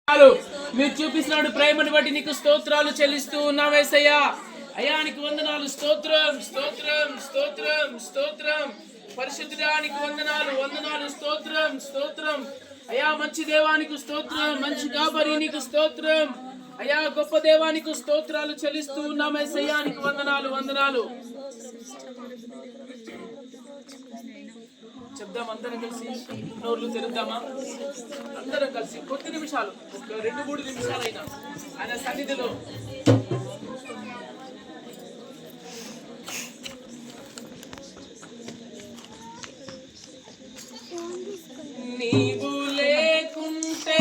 మీరు చూపిస్తున్నాడు ప్రేమను బట్టి నీకు స్తోత్రాలు చెల్లిస్తూ ఉన్నాం యేసయ్యా. అయానికి వందనాలు. స్తోత్రం స్తోత్రం స్తోత్రం స్తోత్రం. పరిశుద్ధుడానికి వందనాలు వందనాలు. స్తోత్రం స్తోత్రం అయా. మంచి దేవానికి స్తోత్రం. మంచి కాపరి నీకు స్తోత్రం అయా. గొప్ప దేవానికి స్తోత్రాలు చెల్లిస్తూ ఉన్నాం యేసయ్యా. నీకు వందనాలు వందనాలు. చెప్దాం అందరం కలిసి, నోర్లు తెరుద్దామా అందరం కలిసి కొద్ది నిమిషాలు, ఒక 2-3 నిమిషాలైనా ఆయన సన్నిధిలో నీవు లేకుంటే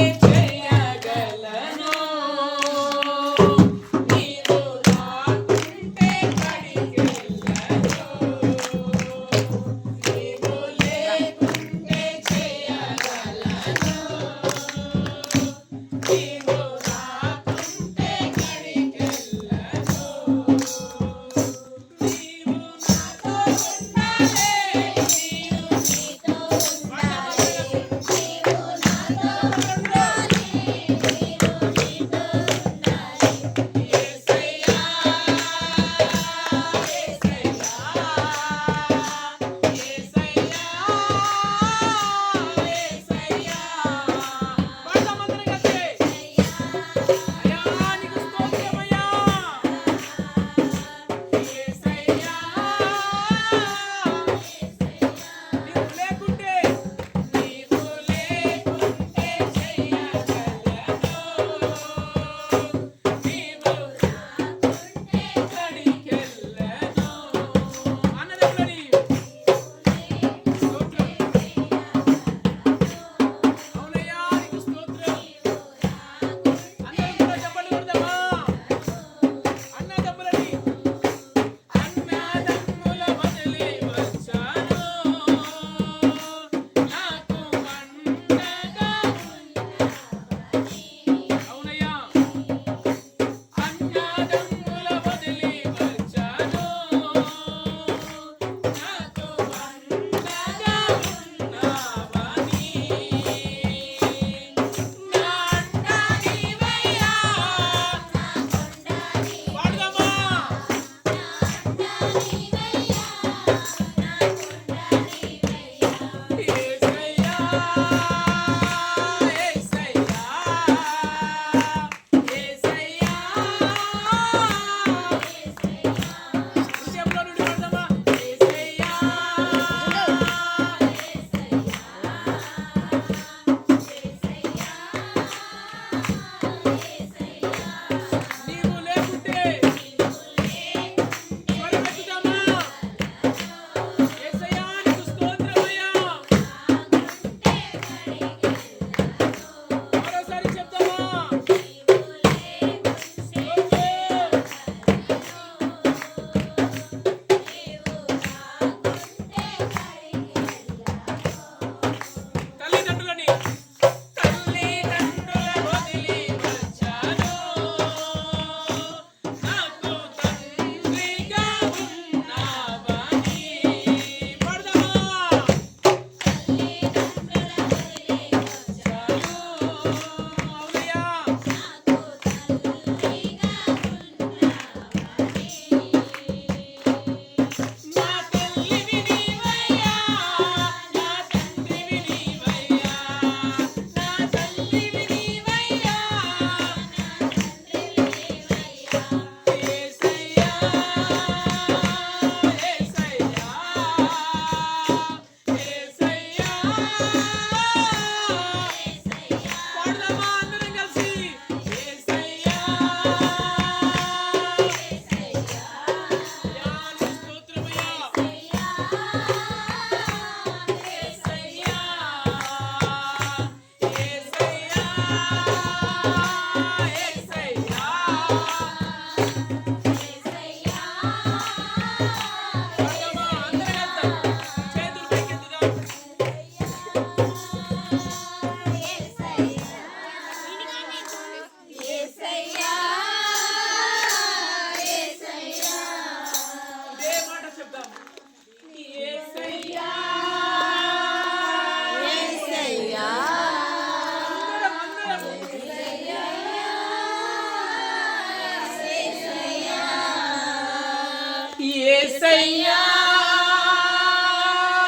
యేసయ్యా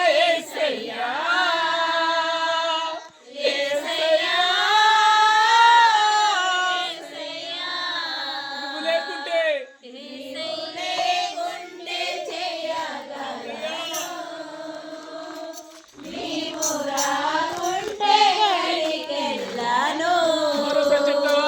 యేసయ్యా యేసయ్యా నువ్వు లేకుంటే మరోసారి చెప్తావా?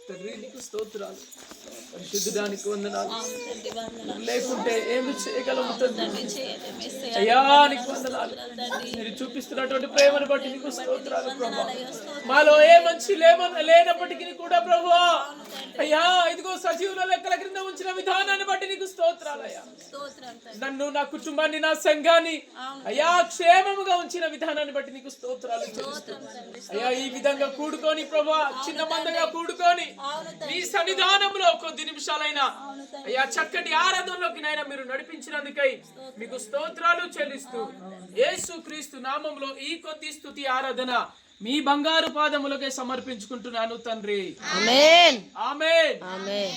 తండ్రి నీకు స్తోత్రాలు, పరిశుద్ధుడానికి వందనాలు. లేకుంటే ఏమి చేయగలము తండ్రి? అయ్యా నీకు వందనాలు. మీరు చూపిస్తున్నటువంటి ప్రేమను బట్టి నీకు స్తోత్రాలు ప్రభువా. మాలో ఏ మంచి లేనప్పటికీ కూడా ప్రభువా అయ్యా ఇదిగో సజీవుల లెక్కల క్రింద ఉంచిన విధానాన్ని బట్టి నీకు స్తోత్రాలు అయ్యా. నన్ను, నా కుటుంబాన్ని, నా సంఘాన్ని అయ్యా క్షేమముగా ఉంచిన విధానాన్ని బట్టి నీకు స్తోత్రాలు అయ్యా. ఈ విధంగా కూడుకొని ప్రభువా, చిన్న మందగా కూడుకొని నీ సన్నిధానంలో కొద్ది నిమిషాలైనా అయ్యా చక్కటి ఆరాధనలోకి నాయన మీరు నడిపించినందుకై మీకు స్తోత్రాలు చెల్లిస్తూ యేసు క్రీస్తు నామములో ఈ కొద్ది స్తుతి ఆరాధన మీ బంగారు పాదములకే సమర్పించుకుంటున్నాను తండ్రి. ఆమేన్ ఆమేన్ ఆమేన్.